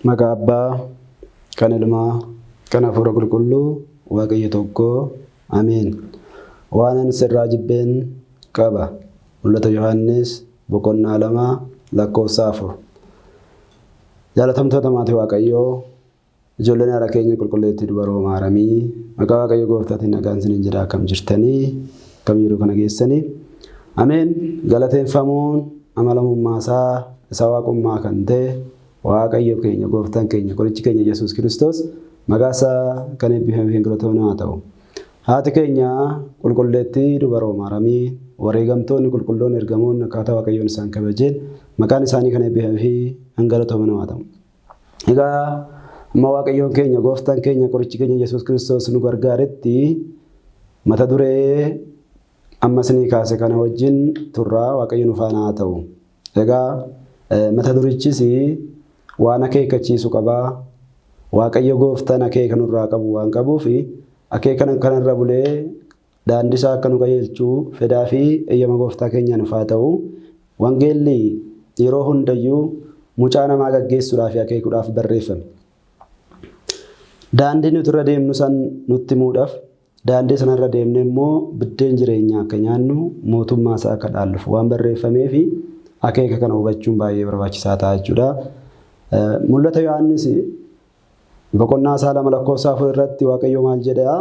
Maqaa Abbaa, kan Ilmaa, kan Hafuura Qulqulluu, Waaqayyo tokko. Ameen. Waan ani sirraa jibbeen qaba. Mul'ata Yohaannis boqonnaa 2 lakkoofsa 4. Jaalatamtoota maatii Waaqayyoo, ijoolleen haadha keenya qulqulleettii dubaroo maaramii, maqaa Waaqayyo gooftaatiin nagaan isiniin jedhaa akkam jirtanii, akkam yeroo kana geessanii. Ameen. Galateeffamuun amalamummaa isa waaqummaa kan ta'e Waaqayyo keenya gooftaan keenya qorichi keenya Yesuus Kiristoos maqaa isaa kan eebbifamee hin galatoomne haa ta'u. Haati keenya qulqulleettii dubaroo maaramii, wareegamtoonni qulqulloonni ergamoonni akkaataa Waaqayyoon isaan kabajeen maqaan isaanii kan eebbifamee hin galatoomne haa ta'u. Egaa amma Waaqayyoon keenya gooftaan keenya qorichi keenya Yesuus Kiristoos nu gargaaretti mata duree amma isinii kaase kana wajjin turraa Waaqayyo nu faana haa ta'u. Egaa mata durichis waan akeekkachiisu qabaa. Waaqayyo gooftaan akeeka nurraa qabu waan qabuuf akeeka kanarra bulee daandii isaa akka nu qajeelchuu fedhaa fi eeyyama gooftaa keenyaan haa ta'u. Wangeelli yeroo hundayyuu mucaa namaa gaggeessuudhaaf akeekuudhaaf barreeffame. Daandii nuti irra deemnu san nutti himuudhaaf, daandii sanarra deemne immoo biddeen jireenyaa akka nyaannu, mootummaa isaa akka dhaalluuf waan barreeffameef akeeka kana hubachuun baay'ee barbaachisaa ta'a jechuudha. Mul'ata Yohaannis boqonnaa 2 lakkoofsa 4 irratti Waaqayyo maal jedhaa?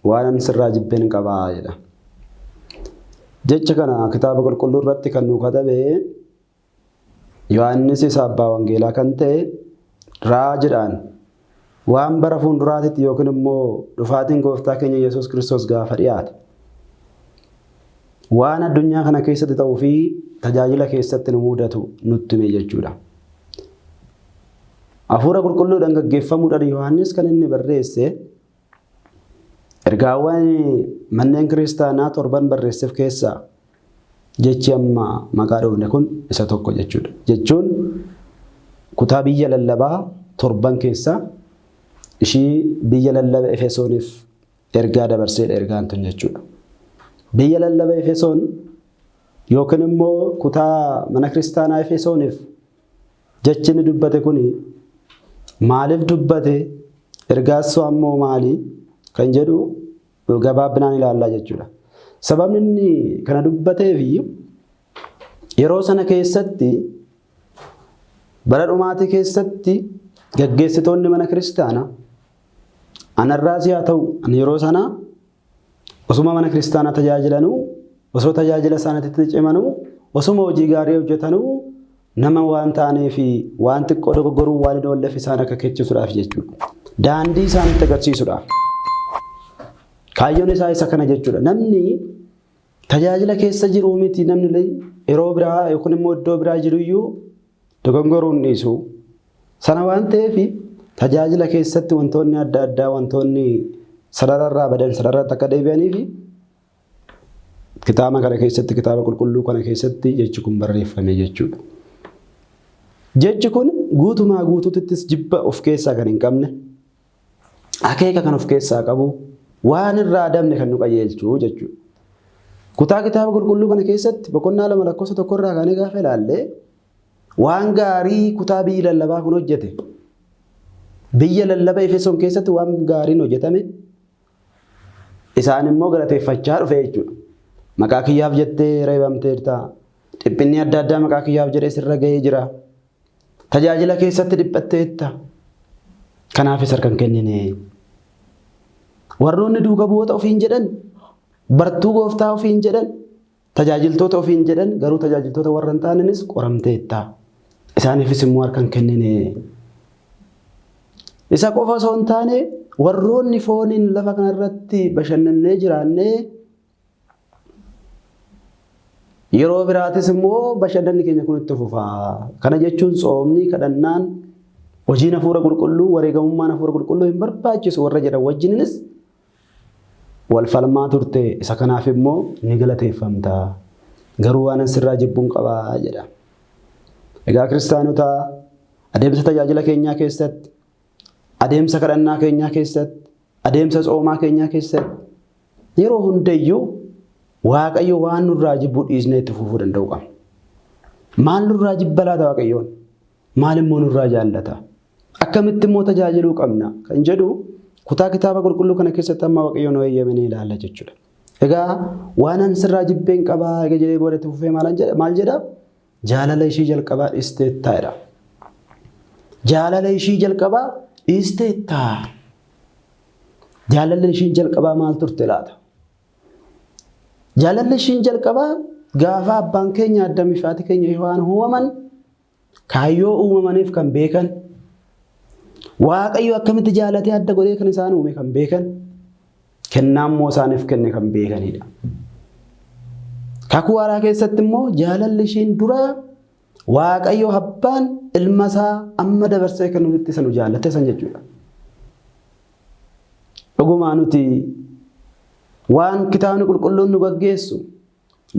Waan ani sirraa jibbeen qabaa jedha. Jecha kana kitaaba qulqulluu irratti kan nu katabe Yohaannis isa abbaa wangeelaa kan ta'e raajiidhaan waan bara fuulduraatitti yookiin immoo dhufaatiin gooftaa keenya Yesuus Kiristoos gaafa dhiyaate waan addunyaa kana keessatti ta'uu fi tajaajila keessatti nu mudatu nutti hime jechuudha. Hafuura qulqulluudhaan gaggeeffamuudhaan Yohaannis kan inni barreesse ergaawwan manneen kiristaanaa 7 barreesseef keessaa jechi amma maqaa dhoofne kun isa tokko jechuudha. Jechuun kutaa biyya lallabaa 7 keessaa ishii biyya lallaba Efesooniif ergaa dabarseedha ergaan tun jechuudha. Biyya lallaba Efesoon yookiin immoo kutaa mana kiristaanaa Efesooniif jechi inni dubbate kun maaliif dubbate, ergaasuu ammoo maali kan jedhu gabaabinaan ilaallaa jechuudha. Sababni inni kana dubbateef yeroo sana keessatti bara dhumaatii keessatti gaggeessitoonni mana kiristaanaa anarraas haa ta'u yeroo sana osuma mana kiristaanaa tajaajilanuu, osoo tajaajila isaaniitti cimanuu, osuma hojii gaarii hojjetanuu nama waan ta'anii fi waan xiqqoo dogoggoruu waan hin oolleef isaan akka keechisuudhaaf jechuudha. Daandii isaanitti agarsiisuudhaaf. Kaayyoon isaa isa kana jechuudha. Namni tajaajila keessa jiru miti namni yeroo biraa yookiin immoo iddoo biraa jiruyyuu dogoggoruu hin dhiisu. Sana waan ta'eef tajaajila keessatti wantoonni adda addaa wantoonni sarararraa badan sararratti akka deebi'anii fi kitaaba kana keessatti kitaaba qulqulluu kana keessatti jechi kun barreeffame jechuudha. Jechi kun guutumaa guutuuttis jibba of keessaa kan hin qabne, akeeka kan of keessaa qabu, waan irraa adamne kan nu qajeelchu jechuudha. Kutaa kitaaba qulqulluu kana keessatti boqonnaa 2 lakkoofsa 1 irraa kan gaafa ilaalle waan gaarii kutaa biyya lallabaa kun hojjete. Biyya lallaba Efesoon keessatti waan gaariin hojjetame isaan immoo galateeffachaa dhufe jechuudha. Maqaa kiyyaaf jettee reebamteerta. Dhiphinni adda addaa maqaa kiyyaaf jedhee sirra ga'ee jira. Tajaajila keessatti dhiphatteetta. Kanaafis harka hin kennine. Warroonni duuka bu'oota ofiin jedhan, bartuu gooftaa ofiin jedhan, tajaajiltoota ofiin jedhan garuu tajaajiltoota warra hin taanenis qoramteetta. Isaaniifis immoo harka hin kennine. Isa qofa osoo hin taane warroonni fooniin lafa kanarratti bashannannee jiraannee yeroo biraatis immoo bashannanni keenya kun itti fufaa. Kana jechuun tsoomni, kadhannaan, hojiin hafuura qulqulluu, wareegamummaan hafuura qulqulluu hin barbaachisu warra jedhan wajjininis wal falmaa turte. Isa kanaaf immoo ni galateeffamta. Garuu waan sirraa jibbuun qabaa jedha. Egaa kiristaanota adeemsa tajaajila keenyaa keessatti, adeemsa kadhannaa keenyaa keessatti, adeemsa tsoomaa keenyaa keessatti yeroo hundayyuu Waaqayyo waan nurraa jibbu dhiisnee itti fufuu danda'u qaba. Maal nurraa jibba laata Waaqayyoon? maalimmoo nurraa jaallata akkamitti immoo tajaajiluu qabna kan jedhu kutaa kitaaba qulqulluu kana keessatti amma Waaqayyoon eeyyamanii ilaalla jechuudha. Egaa waan an sirraa jibbeen qabaa egaa jedhee boodatti fufee maal jedha jaalala ishii jalqabaa dhiisteettaadha. Jaalala ishii jalqabaa dhiisteettaa. Jaalalli ishii jalqabaa maal turte laata? Jaalalli ishii jalqabaa gaafa abbaan keenya Addaam fi haati keenya Hewaan uumaman kaayyoo uumamaniif kan beekan Waaqayyo akkamitti jaalatee adda godhee kan isaan uume kan beekan kennaa immoo isaaniif kenne kan beekanidha. Kakuu haaraa keessatti immoo jaalalli ishiin dura Waaqayyo abbaan ilma isaa amma dabarsee kan nutti sanu jaalate san jechuudha. Dhugumaa nuti waan kitaabni qulqulluun nu gaggeessu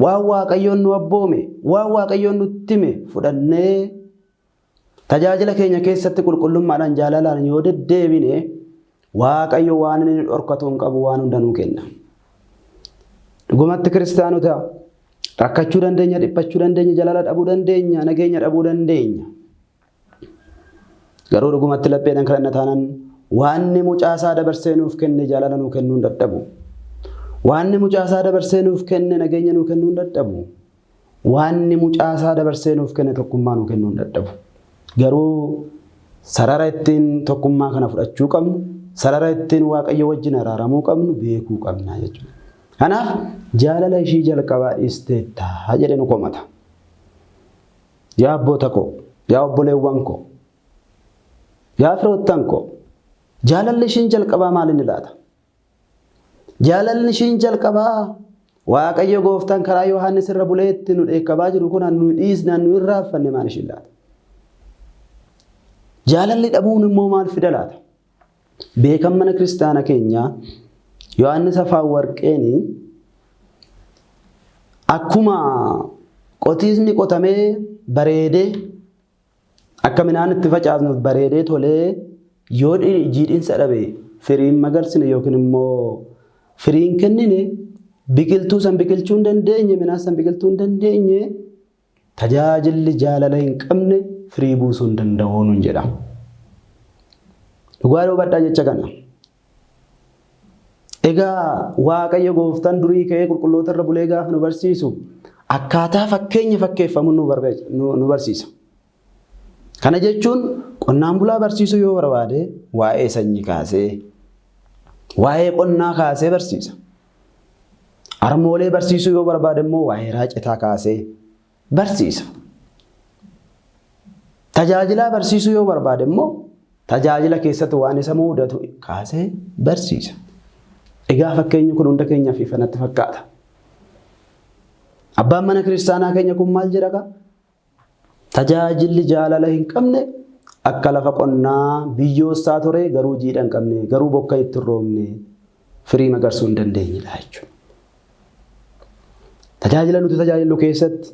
waan Waaqayyoon nu abboome waan Waaqayyoon nutti hime fudhannee tajaajila keenya keessatti qulqullummaadhaan jaalalaan yoo deddeebine Waaqayyo waan inni dhorkatu hin qabu waan hunda nuu kenna. Dhugumatti kiristaanota rakkachuu dandeenya, dhiphachuu dandeenya, jaalala dhabuu dandeenya, nageenya dhabuu dandeenya. Garuu dhugumatti lapheedhaan kadhanna taanaan waanni mucaasaa dabarsee nuuf kenne jaalala nuu kennuu hin dadhabu. Waanni mucaasaa dabarsee nuuf kenne nageenya nuu kennuu hin dadhabu. Waanni mucaasaa dabarsee nuuf kenne tokkummaa nuu kennuu hin dadhabu. Garuu sarara ittiin tokkummaa kana fudhachuu qabnu, sarara ittiin Waaqayyo wajjin araaramuu qabnu beekuu qabna jechuudha. Kanaaf jaalala ishii jalqabaa dhiisteettaa jedhee nu komata. Yaa abboota koo, yaa obboleewwan koo, yaa firoottan koo, jaalalli ishiin jalqabaa maal inni laata? Jaalalli ishiin jalqabaa Waaqayyo gooftaan karaa Yohaannis irra buleetti nu dheekkabaa jiru kun nu dhiisnaan nu irraanfanne maal ishiin laata? Jaalalli dhabuun immoo maal fida laata? Beekan mana kiristaana keenyaa Yohaannis afaan warqeeni akkuma qotiisni qotamee bareedee akka midhaan itti facaasnuuf bareedee tolee yoo jiidhinsa dhabe firiin magarsine yookiin immoo firiin kennine biqiltuu san biqilchuu hin dandeenye midhaan san biqiltuu hin dandeenye tajaajilli jaalala hin qabne firii buusuu hin danda'u nun jedha. Dhugaa hubadhaa jecha kana. Egaa Waaqayyo gooftaan durii ka'ee qulqulloota irra bulee gaafa nu barsiisu akkaataa fakkeenya fakkeeffamu nu barsiisa. Kana jechuun qonnaan bulaa barsiisuu yoo barbaade waa'ee sanyii kaasee waa'ee qonnaa kaasee barsiisa. Armoolee barsiisuu yoo barbaade immoo waa'ee raacetaa kaasee barsiisa. Tajaajilaa barsiisuu yoo barbaade immoo tajaajila keessatti waan isa mudatu kaasee barsiisa. Egaa fakkeenyi kun hunda keenyaaf ifanatti fakkaata. Abbaan mana kiristaanaa keenya kun maal jedha? Tajaajilli jaalala hin qabne akka lafa qonnaa biyyoossaa ture garuu jiidha hin qabne garuu bokka itti roobne firii magarsuu hin dandeenyedha jechuudha. Tajaajila nuti tajaajilu keessatti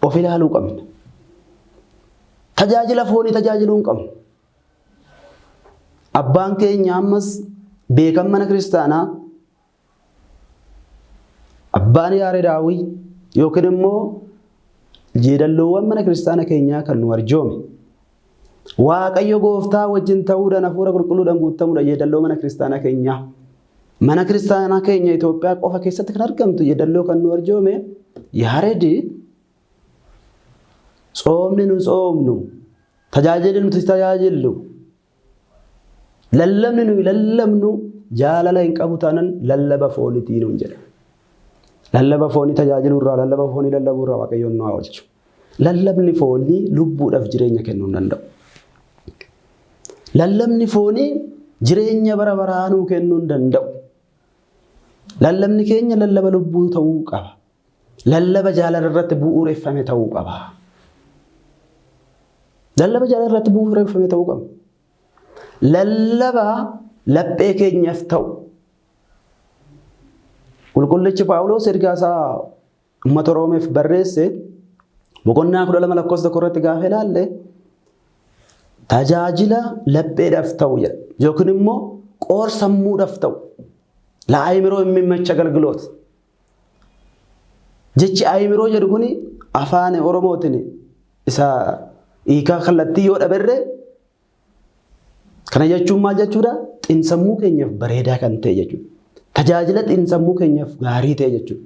of ilaaluu qabna. Tajaajila foonii tajaajiluu hin qabnu. Abbaan keenya ammas beekan mana kiristaanaa abbaan Yaaredaawii yookiin immoo jeedalloowwan mana kiristaana keenyaa kan nu arjoome Waaqayyo gooftaa wajjin ta'uudhaan hafuura qulqulluudhaan guutamuudha. Jeedalloo mana kiristaana keenyaa mana kiristaana keenya Itoophiyaa qofa keessatti kan argamtu jeedalloo kan nu arjoome Yaaredii soomni nu soomnu tajaajilli nuti tajaajillu lallabni nu lallabnu jaalala hin qabu taanaan lallaba fooniitiin hin jedha. Lallaba foonii tajaajiluu irraa lallaba foonii lallabuu irraa Waaqayyoon nu haa oolchu. Lallabni foonii lubbuudhaaf jireenya kennuu hin danda'u. Lallabni foonii jireenya bara baraa nuu kennuu hin danda'u. Lallabni keenya lallaba lubbuu ta'uu qaba. Lallaba jaalala irratti bu'uureffame ta'uu qaba. Lallaba jaalala irratti bu'uureffame ta'uu qaba. Lallaba laphee keenyaaf ta'u. Qulqullichi Phaawulos ergaa isaa uummata Oromoof barreesse boqonnaa 12 lakkoofsa 1 irratti gaafa ilaalle tajaajila lapheedhaaf ta'u jedha yookiin immoo qoor sammuudhaaf ta'u la'aayimiroo immicha galgiloot jechi aayimiroo jedhu kuni afaan Oromootiin isa hiikaa kallattii yoo dhaberre kana jechuun maal jechuudha? Xiinsammuu keenyaaf bareedaa kan ta'e jechuudha. Tajaajila xiinsammuu keenyaaf gaarii ta'e jechuudha.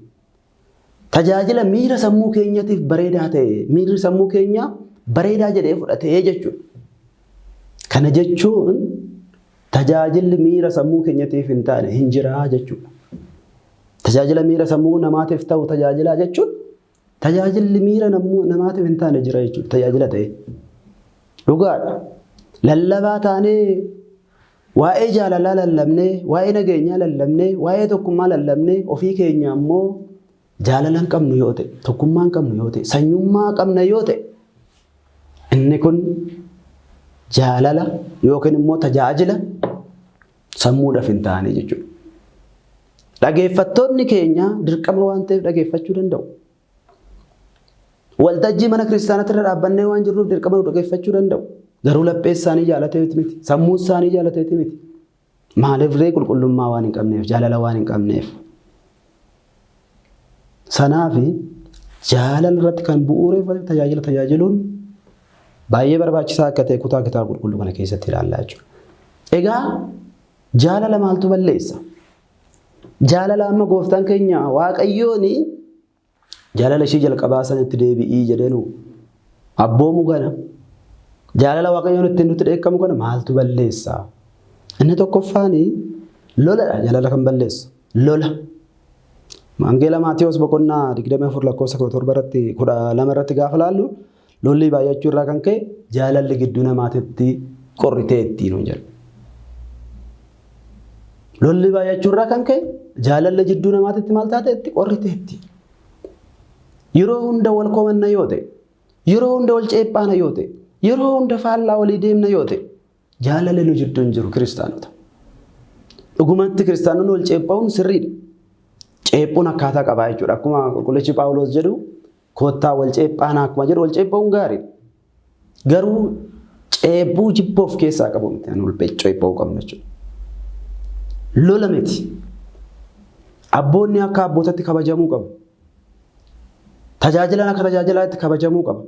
Tajaajila miira sammuu keenyaatiif bareedaa ta'e, miirri sammuu keenya bareedaa jedhee fudhatee jechuudha. Kana jechuun tajaajilli miira sammuu keenyaatiif hin taane hin jiraa jechuudha. Tajaajila miira sammuu namaatiif ta'u tajaajilaa jechuun tajaajilli miira namaatiif hin taane jira jechuudha. Tajaajila ta'e. Dhugaadha. Lallabaa taanee waa'ee jaalalaa lallabnee, waa'ee nageenyaa lallabnee, waa'ee tokkummaa lallabnee ofii keenya ammoo jaalala hin qabnu yoo ta'e, tokkummaa hin qabnu yoo ta'e, sanyummaa qabna yoo ta'e, inni kun jaalala yookiin immoo tajaajila sammuudhaaf hin taane jechuudha. Dhageeffattoonni keenya dirqama waan ta'eef dhageeffachuu danda'u. Waltajjii mana kiristaanaatti irra dhaabbannee waan jirruuf dirqama nu dhageeffachuu danda'u. Garuu laphee isaanii jaalateeti miti. Sammuu isaanii jaalateeti miti. Maaliif ree qulqullummaa waan hin qabneef, jaalala waan hin qabneef. Sanaaf jaalala irratti kan bu'uureffate tajaajila tajaajiluun baay'ee barbaachisaa akka ta'e kutaa kitaaba qulqulluu kana keessatti ilaallaa jechuudha. Egaa jaalala maaltu balleessa? Jaalala amma gooftaan keenya Waaqayyoon jaalala ishee jalqabaa sanitti deebi'ii jedhenu abboomu gana. Jaalala Waaqayyoon ittiin nutti dheekkamu kana maaltu balleessa? Inni tokkoffaan loladha. Jaalala kan balleessu lola. Wangeela Maatiyos boqonnaa 24 lakkoofsa 12 irratti gaafa laallu lolli baay'achuu irraa kan ka'e jaalalli gidduu namaatitti qorriteetti nuun jedhu. Lolli baay'achuu irraa kan ka'e jaalalli gidduu namaatitti maal taateetti qorriteetti. Yeroo hunda wal komanna yoo ta'e, yeroo hunda wal ceephaana yoo ta'e, yeroo hunda faallaa walii deemna yoo ta'e, jaalalli nu jidduu hin jiru kiristaanota. Dhugumatti kiristaanonni wal ceephaa'uun sirriidha. Ceephuun akkaataa qabaa jechuudha. Akkuma qulqullichi Phaawulos jedhu koottaa wal ceephaana akkuma jedhu wal ceephaa'uun gaariidha. Garuu ceephuu jibboof keessaa qabu miti. Ani wal ceephaa'uu qabna jechuudha. Lola miti. Abboonni akka abbootatti kabajamuu qabu. Tajaajilaan akka tajaajilaatti kabajamuu qaba.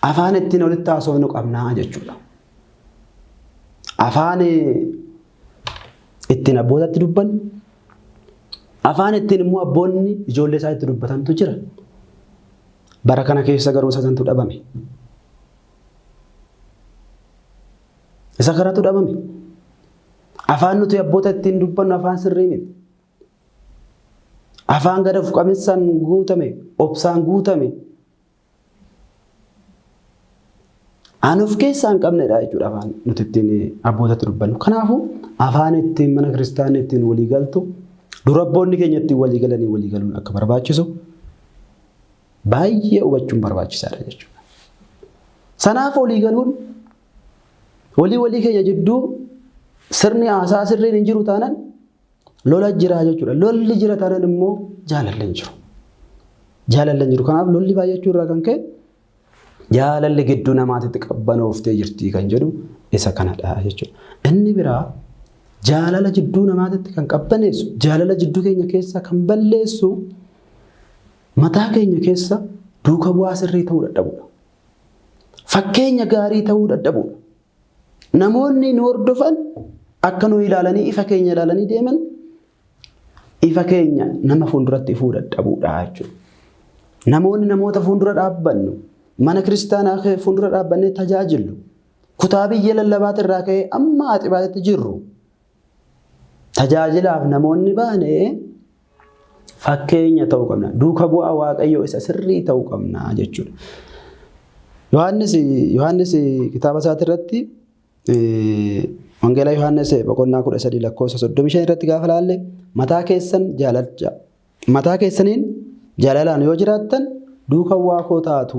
Afaan ittiin walitti haasofnu qabnaa jechuudha. Afaan ittiin abbootatti dubbannu, afaan ittiin immoo abboonni ijoollee isaa itti dubbatantu jira. Bara kana keessa garuu sasantu dhabame. Isa karatu dhabame. Afaan nuti abboota ittiin dubbannu afaan sirrii miti. Afaan gad of qabeessaan guutame, obsaan guutame. Aan of keessaa hin qabnedha jechuudha afaan nuti ittiin abbootatti dubbannu. Kanaafuu afaan ittiin mana kiristaanaa ittiin walii galtu, dura abboonni keenya ittiin walii galanii walii galuun akka barbaachisu baay'ee hubachuun barbaachisaadha jechuudha. Sanaaf walii galuun walii keenya jidduu sirni haasaa sirriin hin jiru taanaan lola jira jechuudha. Lolli jira taanaan immoo jaalalli hin jiru. Jaalalli hin jiru. Kanaaf lolli baay'achuu irraa kan ka'e jaalalli gidduu namaatitti qabbanooftee jirti kan jedhu isa kanadha jechuudha. Inni biraa jaalala jidduu namaatitti kan qabbaneessu, jaalala jidduu keenya keessa kan balleessu, mataa keenya keessa duuka bu'aa sirrii ta'uu dadhabuudha. Fakkeenya gaarii ta'uu dadhabuudha. Namoonni nu hordofan akka nu ilaalanii ifa keenya ilaalanii deeman ifa keenya nama fuulduratti ifuu dadhabuudha jechuudha. Namoonni namoota fuuldura dhaabbannu, mana kiristaanaa fuuldura dhaabbannee tajaajillu, kutaa biyya lallabaat irraa ka'ee amma aaxibaatti jirru. Tajaajilaaf namoonni baanee fakkeenya ta'uu qabna. Duuka bu'aa Waaqayyoo isa sirrii ta'uu qabna jechuudha. Yohaannis kitaaba isaati irratti Wangeela Yohaannis boqonnaa 13 lakkoofsa 35 irratti gaafa laalle mataa keessaniin jaalalaan yoo jiraattan duuka bu'aa koo taatu.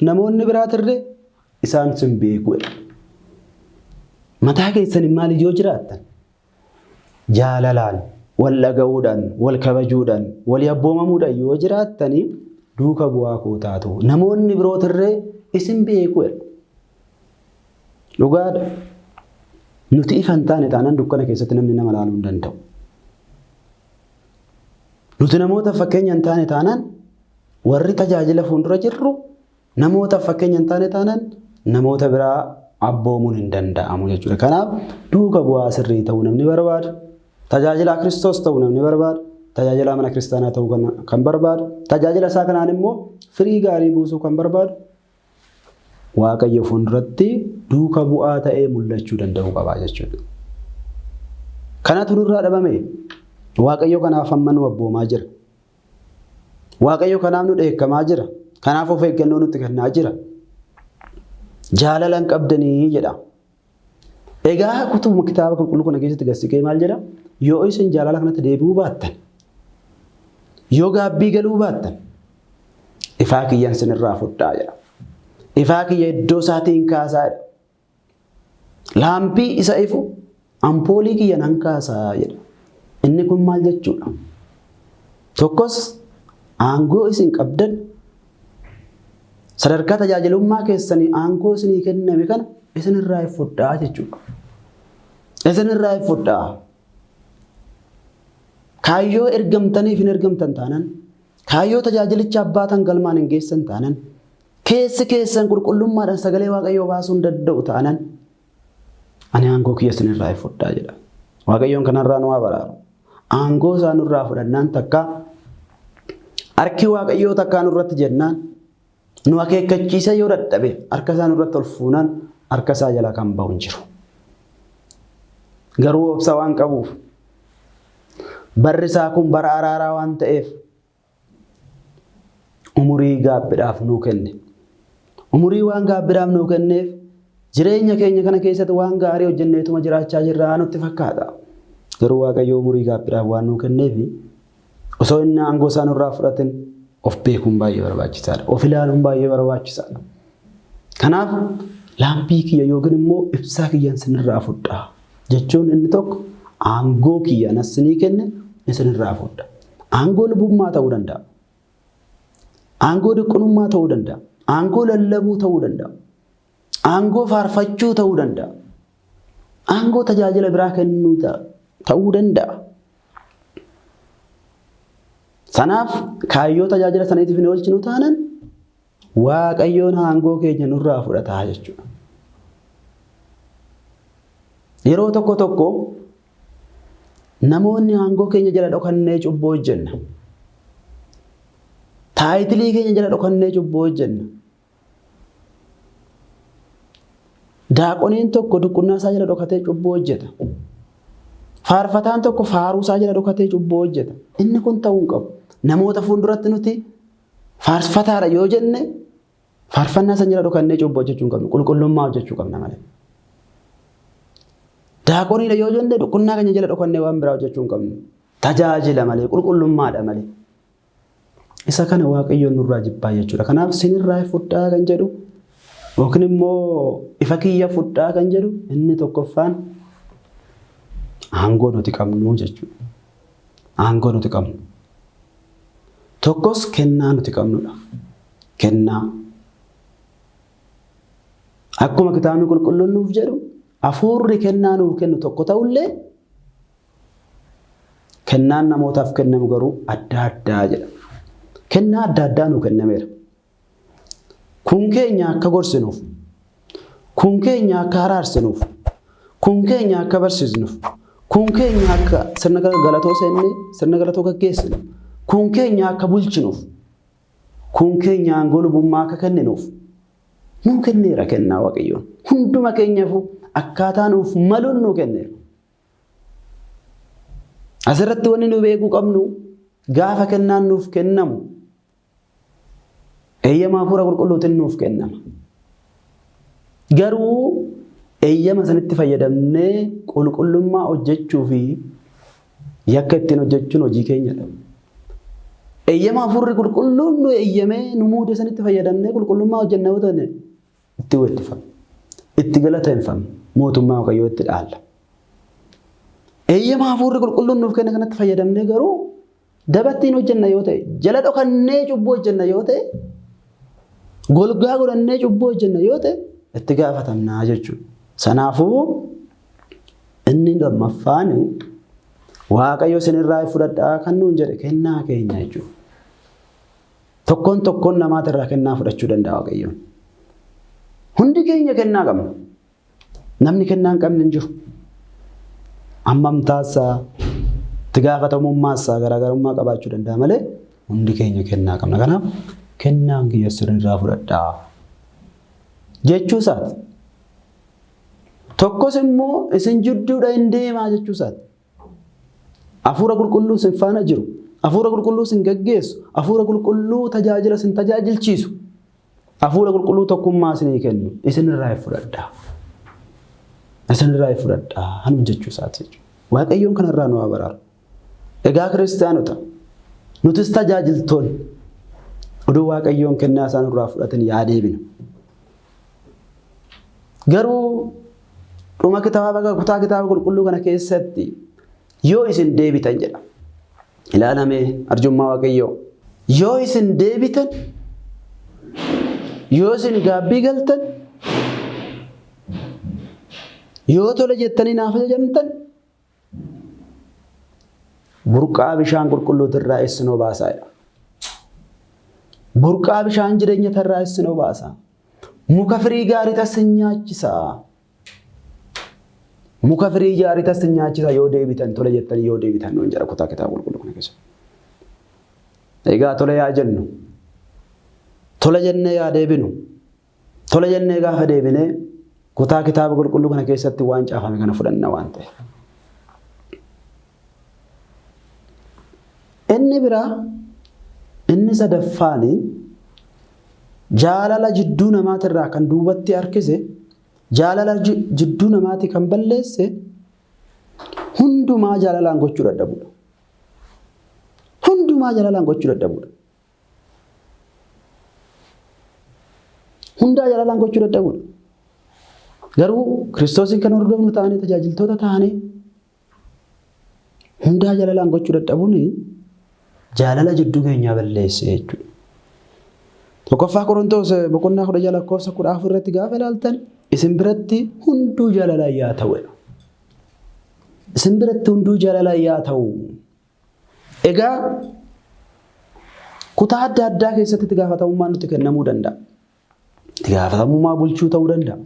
Namoonni biraatirree isaan sin beeku. Mataa keessaniin maaliif yoo jiraattan jaalalaan, wal dhaga'uudhaan, wal kabajuudhaan, walii abboomamuudhaan yoo jiraattanii duuka bu'aa koo taatu. Namoonni birootirree isin beeku. Dhugaadha. Nuti ifa hin taane taanaan dukkana keessatti namni nama ilaaluu hin danda'u. Nuti namoota fakkeenya hin taane taanaan warri tajaajila fuuldura jirru namoota fakkeenya hin taane taanaan namoota biraa abboomuun hin danda'amu jechuudha. Kanaaf duuka bu'aa sirrii ta'uu namni barbaadu, tajaajila Kiristoos ta'uu namni barbaadu, tajaajila mana kiristaanaa ta'uu kan barbaadu, tajaajila isaa kanaan immoo firii gaarii buusuu kan barbaadu Waaqayyo fuulduratti duuka bu'aa ta'ee mul'achuu danda'u qaba jechuudha. Kanatu nurraa dhabame. Waaqayyo kanaaf amma nu abboomaa jira. Waaqayyo kanaaf nu dheekkamaa jira. Kanaaf of eeggannoo nutti kennaa jira. Jaalala hin qabdanii jedha. Egaa kutuma kitaaba qulqulluu kana keessatti gassikee maal jedha? Yoo isin jaalala kanatti deebi'uu baattan, yoo gaabbii galuu baattan, ifaa kiyyaan sinirraa fudhaa jedha. Ifaa kiyya iddoo isaatiin kaasaa jedha. Laampii isa ifu ampoolii kiyya nan kaasaa jedha. Inni kun maal jechuudha? Tokkos aangoo isin qabdan sadarkaa tajaajilummaa keessanii aangoo isinii kenname kana isinirraa fudhaa jechuudha. Isinirraa fudhaa. Kaayyoo ergamtaniif hin ergamtan taanan, kaayyoo tajaajilicha abbaatan galmaan hin geessan taanan, keessi keessan qulqullummaadhaan sagalee Waaqayyoo baasuu hin danda'u taanan, ani aangoo kiyya isinirraa fudhaa jedha. Waaqayyoon kanarraa nu haa baraaru. Aangoo isaa nurraa fudhannaan takka harki Waaqayyoo takkaa nurratti jennaan nu akeekkachiisa yoo dadhabe harka isaa nurratti ol fuunaan harka isaa jala kan bahu hin jiru. Garuu obsa waan qabuuf barri isaa kun bara araaraa waan ta'eef umurii gaabbiidhaaf nuu kenne. Umurii waan gaabbiidhaaf nuu kenneef jireenya keenya kana keessatti waan gaarii hojjenneetuma jiraachaa jirraa nutti fakkaata. Garuu Waaqayyo umurii gaabbiidhaaf waan nuu kenneef osoo inni aangoo isaa nurraa fudhatin of beekuun baay'ee barbaachisaadha. Of ilaaluun baay'ee barbaachisaadha. Kanaaf laampii kiyya yookiin immoo ibsaa kiyyaan sinirraa fudhaa jechuun inni tokko aangoo kiyyaan asinii kenne isinirraa fudhaa. Aangoo lubummaa ta'uu danda'a. Aangoo diqqunummaa ta'uu danda'a. Aangoo lallabuu ta'uu danda'a. Aangoo faarfachuu ta'uu danda'a. Aangoo tajaajila biraa kennuu ta'uu danda'a. Sanaaf kaayyoo tajaajila saniitiif hin oolchinu taanan Waaqayyoon aangoo keenya nurraa fudhataa jechuudha. Yeroo tokko tokko namoonni aangoo keenya jala dhokannee cubbuu hojjenna. Taayitilii keenya jala dhokannee cubbuu hojjenna. Daaqoniin tokko diqqummaa isaa jala dhokatee cubbuu hojjeta. Faarfataan tokko faaruu isaa jala dhokatee cubbuu hojjeta. Inni kun ta'uu hin qabu. Namoota fuulduratti nuti faarfataadha yoo jenne faarfannaa san jala dhokannee cubbuu hojjechuu hin qabnu. Qulqullummaa hojjechuu qabna malee. Daaqoniidha yoo jenne diqqummaa keenya jala dhokannee waan biraa hojjechuu hin qabnu. Tajaajila malee qulqullummaadha malee. Isa kana Waaqayyoon nurraa jibbaa jechuudha. Kanaaf sinirraa fudhaa kan jedhu yookiin immoo ifa kiyya fudhaa kan jedhu inni tokkoffaan aangoo nuti qabnu jechuudha. Aangoo nuti qabnu. Tokkos kennaa nuti qabnudha. Kennaa. Akkuma kitaabni qulqulluun nuuf jedhu hafuurri kennaa nuuf kennu tokko ta'ullee kennaan namootaaf kennamu garuu adda addaa jedha. Kennaa adda addaa nuuf kennameera. Kun keenya akka gorsinuuf, kun keenya akka araarsinuuf, kun keenya akka barsiisnuuf, kun keenya akka sirna galatoo seennee sirna galatoo gaggeessinu, kun keenya akka bulchinuuf, kun keenya aangoo lubummaa akka kenninuuf nuu kenneera kennaa Waaqayyoon. Hunduma keenyaaf akkaataa nuuf maluun nuu kenneera. Asirratti wanni nu beekuu qabnu gaafa kennaan nuuf kennamu eeyyama hafuura qulqulluutiin nuuf kennama. Garuu eeyyama sanitti fayyadamnee qulqullummaa hojjechuu fi yakka ittiin hojjechuun hojii keenyadha. Eeyyama hafuurri qulqulluun nu eeyyamee nu muude sanitti fayyadamnee qulqullummaa hojjennaa yoo ta'e itti weeddifamu, itti galateeffamu, mootummaa Waaqayyoo itti dhaalla. Eeyyama hafuurri qulqulluun nuuf kenne kanatti fayyadamnee garuu dabattiin hojjenna yoo ta'e, jala dhokannee cubbuu hojjenna yoo ta'e, golgaa godhannee cubbuu hojjenna yoo ta'e itti gaafatamnaa jechuudha. Sanaafuu inni lammaffaan Waaqayyo sinirraa fudhadhaa kan nuun jedhe kennaa keenya jechuudha. Tokkoon tokkoon namaatirraa kennaa fudhachuu danda'a Waaqayyoon. Hundi keenya kennaa qabna. Namni kennaa hin qabne hin jiru. Ammamtaasaa itti gaafatamummaas garaagarummaa qabaachuu danda'a malee hundi keenya kennaa qabna. Kanaaf kennaan kiyya sirriirraa fudhadhaa jechuu isaati. Tokkos immoo isin jidduudha hin deemaa jechuu isaati. Hafuura qulqulluu sin faana jiru, hafuura qulqulluu sin gaggeessu, hafuura qulqulluu tajaajila sin tajaajilchiisu, hafuura qulqulluu tokkummaa isinii kennu isinirraa fudhadhaa. Isinirraa fudhadhaa hanum jechuu isaati jechuudha. Waaqayyoon kanarraa nu abaraaru. Egaa kiristaanota nutis tajaajiltoonni oduu waaqayyoon kennaa isaan irraa fudhatan yaadeebina. Garuu dhuma kutaa kitaaba qulqulluu kana keessatti yoo isin deebitan jedha. Ilaalamee arjummaa waaqayyoo. Yoo isin deebitan, yoo isin gaabbii galtan, yoo tole jettanii naaf ajajamtan, burqaa bishaan qulqulluutirraa isinoo baasaa jedha. Burqaa bishaan jireenyatarraa isinoo baasaa. Muka firii gaarii tasin nyaachisaa. Muka firii gaarii tasin nyaachisaa yoo deebitan tole jettanii yoo deebitan nuun jedha kutaa kitaaba qulqulluu kana keessa. Egaa tole yaa jennu, tole jennee yaa deebinu, tole jennee gaafa deebinee kutaa kitaaba qulqulluu kana keessatti waan caafame kana fudhanna waan ta'e. Inni biraa, inni sadaffaani jaalala jidduu namaatirraa kan duubatti harkise, jaalala jidduu namaati kan balleesse, hundumaa jaalalaan gochuu dadhabudha. Hundumaa jaalalaan gochuu dadhabudha. Hundaa jaalalaan gochuu dadhabudha. Garuu Kiristoosin kan hordofnu taanee tajaajiltoota taanee hundaa jaalalaan gochuu dadhabuun jaalala jidduu keenyaa balleesse jechuudha. Tokkoffaa Qorontoos boqonnaa 16:14 irratti gaafa ilaaltan isin biratti hunduu jaalalaan yaa ta'u. Isin biratti hunduu jaalalaan yaa ta'u. Egaa kutaa adda addaa keessatti itti gaafatamummaan nutti kennamuu danda'a. Itti gaafatamummaa bulchuu ta'uu danda'a.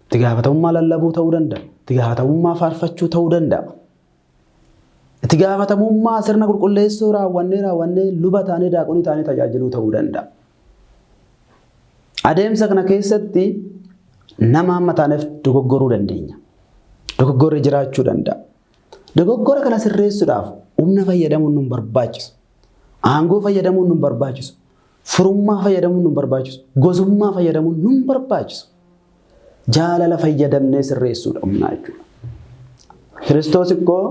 Itti gaafatamummaa lallabuu ta'uu danda'a. Itti gaafatamummaa faarfachuu ta'uu danda'a. Itti gaafatamummaa sirna qulqulleessuu raawwannee luba taanee daaqonii taanee tajaajiluu ta'uu danda'a. Adeemsa kana keessatti nama amma taaneef dogoggoruu dandeenya. Dogoggorri jiraachuu danda'a. Dogoggora kana sirreessuudhaaf humna fayyadamuun nu barbaachisu. Aangoo fayyadamuun nu barbaachisu. Furummaa fayyadamuun nu barbaachisu. Gosummaa fayyadamuun nu barbaachisu. Jaalala fayyadamnee sirreessuudha humnaa jechuudha. Kiristoos ikkoo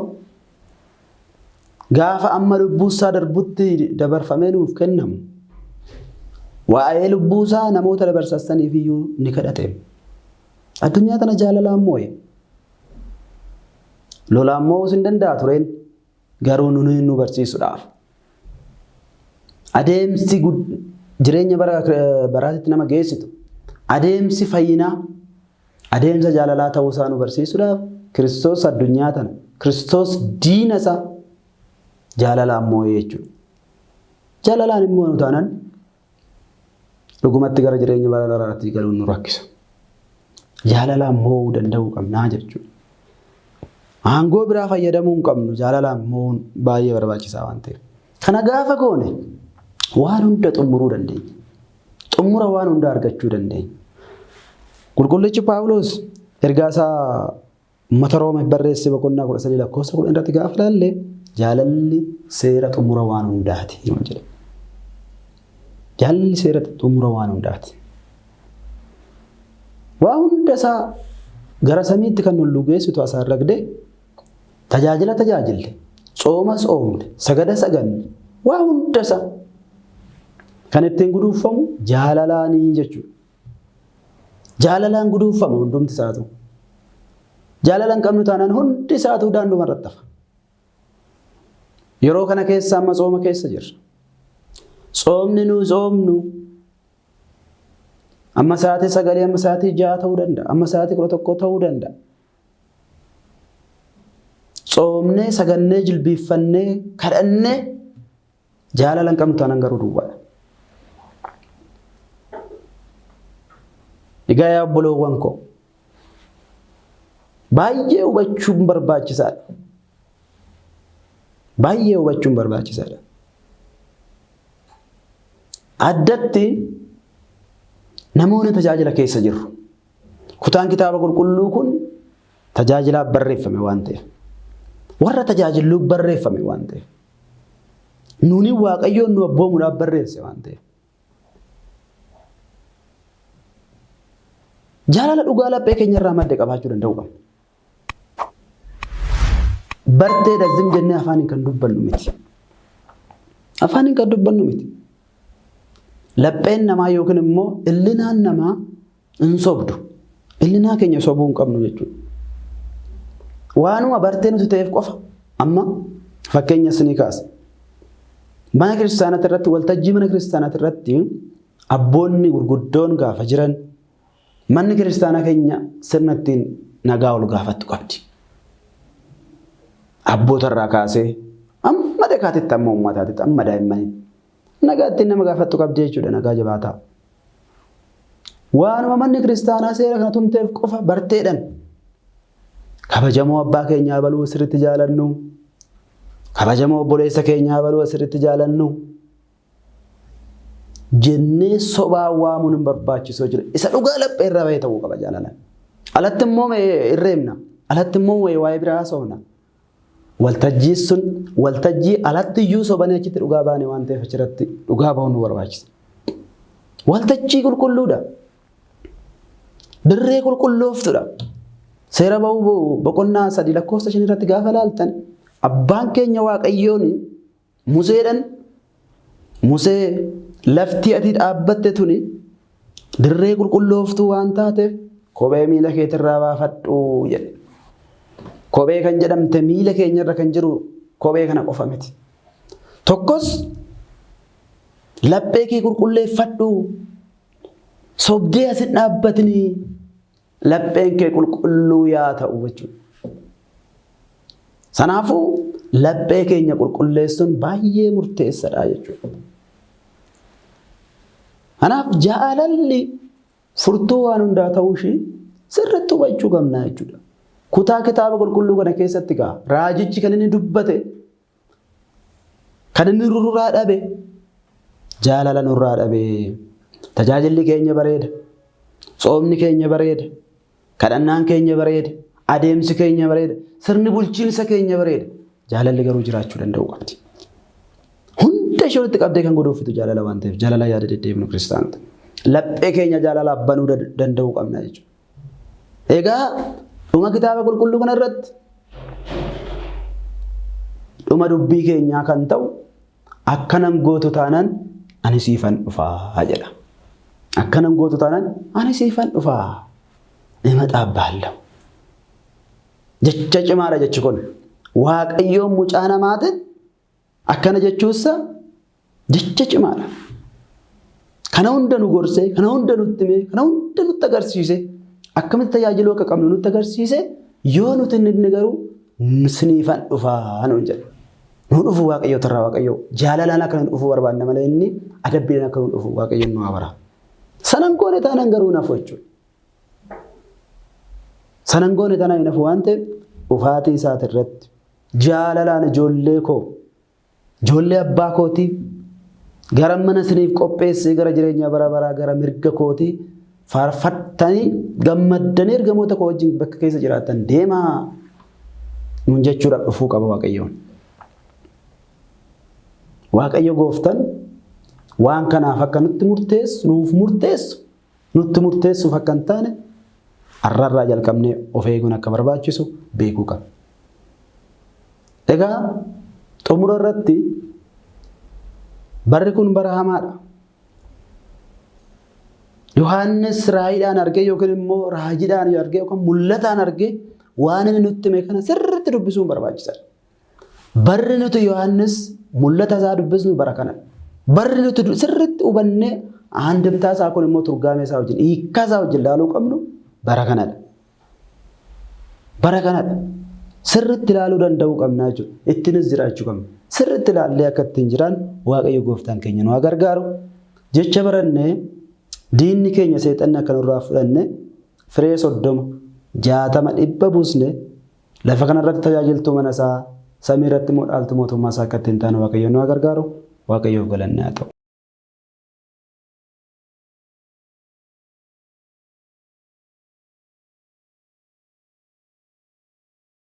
gaafa amma lubbuusaa darbutti dabarfamee nuuf kennamu waa'ee lubbuusaa namoota dabarsaniif iyyuu ni kadhate. Addunyaa tana jaalalaan moo'e. Lolaan moo'uus hin danda'a tureen garuu nu barsiisuudhaaf. Adeemsi jireenya baraatitti nama geessitu, adeemsi fayyinaa, adeemsa jaalalaa ta'uusaa nu barsiisuudhaaf Kiristoos addunyaa tana, Kiristoos diina isaa jaalalaan moo'ee jechuudha. Jaalalaan immoo nu taanaan dhugumatti gara jireenya bara baraatti galuun nu rakkisa. Jaalalaan moo'uu danda'uu qabnaa jechuudha. Aangoo biraa fayyadamuu hin qabnu, jaalalaan moo'uun baay'ee barbaachisaa waan ta'eef. Kana gaafa goone waan hunda xumuruu dandeenya. Xumura waan hunda argachuu dandeenya. Qulqullichi Phaawulos ergaa isaa mata Roome barreesse boqonnaa 13:10 irratti gaafa ilaalle jaalalli seera xumura waan hundaati jedha. Jaalalli seera xumura waan hundaati. Waa hunda isaa gara samiitti kan nu geessitu asaan ragde tajaajila tajaajille, tsooma tsoomne, sagada saganne, waa hunda isaa kan ittiin guduunfamu jaalalaanii jechuudha. Jaalalaan guduunfama hundumti isaatu. Jaalalaan qabnu taanaan hundi isaatu daanduma irratti hafa. Yeroo kana keessa amma tsooma keessa jirra. Tsoomni nu tsoomnu amma sa'aatii 9 amma sa'aatii 6 ta'uu danda'a. Amma sa'aatii 11 ta'uu danda'a. Tsoomnee sagannee jilbiiffannee kadhannee jaalalaan qabnu taanaan garuu duwwaadha. Egaa yaa obboloowwan koo baay'ee hubachuun barbaachisaadha. Baay'ee hubachuun barbaachisaadha. Addatti namoonni tajaajila keessa jiru. Kutaan kitaaba qulqulluu kun tajaajilaaf barreeffame waan ta'eef. Warra tajaajiluuf barreeffame waan ta'eef. Nuuni Waaqayyoon nu abboomuudhaaf barreesse waan ta'eef. Jaalala dhugaa laphee keenyarraa madde qabaachuu danda'u qabna. Barteedha zim jennee afaaniin kan dubbannu miti. Afaaniin kan dubbannu miti. Lapheen namaa yookiin immoo illinaan namaa hin sobdu. Illinaa keenya sobuu hin qabnu jechuudha. Waanuma bartee nuti ta'eef qofa amma fakkeenya isinii kaasa. Mana kiristaanaa irratti waltajjii mana kiristaanaa irratti abboonni gurguddoon gaafa jiran manni kiristaanaa keenya sirna ittiin nagaa ol gaafattu qabdi. Abboota irraa kaasee amma dakaatitti amma uummataatitti amma daa'immanii nagaa ittiin nama gaafattu qabdi jechuudha nagaa jabaataa. Waanuma manni kiristaanaa seera kana tumteef qofa barteedhaan kabajamoo abbaa keenyaa baluu sirriitti jaalannu. Kabajamoo obboleessa keenyaa baluu sirriitti jaalannu. Jennee sobaa waamuun hin barbaachisoo jira. Isa dhugaa laphee irraa bahee ta'uu qaba jaalalaan. Alatti immoo irreemna. Alatti immoo waa'ee biraa soofna. Waltajjii sun waltajjii alatti iyyuu sobanii achitti dhugaa baane waan ta'eef achirratti dhugaa bahuun nu barbaachisa. Waltajjii qulqulluudha. Dirree qulqullooftuudha. Seera bahuu boqonnaa 3 lakkoofsa 5 irratti gaafa ilaaltan abbaan keenya Waaqayyoon Museedhaan Musee lafti ati dhaabbatte tuni dirree qulqullooftuu waan taateef kophee miila keetirraa baafadhu jedhe. Kophee kan jedhamte miila keenyarra kan jiru kophee kana qofa miti. Tokkos laphee kee qulqulleeffadhu sobdee asin dhaabbatini lapheen kee qulqulluu yaa ta'u jechuudha. Sanaafuu laphee keenya qulqulleessuun baay'ee murteessaadha jechuudha. Kanaaf jaalalli furtuu waan hundaa ta'uu ishee sirriitti hubachuu qabna jechuudha. Kutaa kitaaba qulqulluu kana keessatti gaa raajichi kan inni dubbate kan inni nurraa dhabe jaalala nurraa dhabe. Tajaajilli keenya bareeda. Soomni keenya bareeda. Kadhannaan keenya bareeda. Adeemsi keenya bareeda. Sirni bulchiinsa keenya bareeda. Jaalalli garuu jiraachuu danda'u qabdi. Hunda ishee walitti qabdee kan godhuufitu jaalala waan ta'eef jaalala yaada deddeebinu kiristaanota. Laphee keenya jaalalaaf banuu danda'uu qabna jechuudha. Egaa dhuma kitaaba qulqulluu kana irratti dhuma dubbii keenyaa kan ta'u akkanan gootu taanaan ani siifan dhufaa jedha. Akkanan gootu taanaan ani siifan dhufaa. Nama xaabbaallahu. Jecha cimaadha jechi kun. Waaqayyoon mucaa namaatiin akkana jechuusa jecha cimaadha. Kana hunda nu gorsee, kana hunda nutti himee, kana hunda nutti agarsiisee akkamitti tajaajiluu akka qabnu nutti agarsiisee yoo nuti inni garuu siniifan dhufaa nuun jedha. Nu dhufu Waaqayyoo tarraa Waaqayyoo jaalalaan akka nu dhufu barbaanna malee inni adabbiidhaan akka nu dhufu Waaqayyoon nu abara. Sanan goone taanaan garuu nafu jechuudha. Sanan goone taanaan nafu waan ta'eef dhufaatii isaati irratti jaalalaan ijoollee koo ijoollee abbaa kootii gara mana siniif qopheessee gara jireenya bara baraa gara mirga kootii faarfattanii gammaddanii ergamoota koo wajjin bakka keessa jiraatan deemaa nuun jechuudhaaf dhufuu qaba Waaqayyoon. Waaqayyo gooftaan waan kanaaf akka nutti murteessu nutti murteessuuf akka hin taane har'arraa jalqabnee of eeguun akka barbaachisu beekuu qaba. Egaa xumura irratti barri kun bara hamaadha. Yohaannis raayiidhaan argee yookiin immoo raajiidhaan argee yookiin mul'ataan argee waan inni nutti hime kana sirriitti dubbisuun barbaachisaadha. Barri nuti Yohaannis mul'ata isaa dubbisnu bara kanadha. Barri nuti sirriitti hubannee andimtaa isaa kun immoo turgaamee isaa wajjin hiikkaa isaa wajjin ilaaluu qabnu bara kanadha. Bara kanadha. Sirriitti ilaaluu danda'uu qabna jechuudha. Ittiinis jiraachuu qabna. Sirriitti ilaallee akka ittiin jiraan Waaqayyo gooftaan keenya nu gargaaru. Jecha barannee diinni keenya seexanni akka nurraa fudhanne firee 30 60 100 buusne lafa kanarratti tajaajiltuu mana isaa samii irratti dhaaltu mootummaa isaa akka ittiin taane Waaqayyo nu gargaaru Waaqayyoof galanni haa ta'u.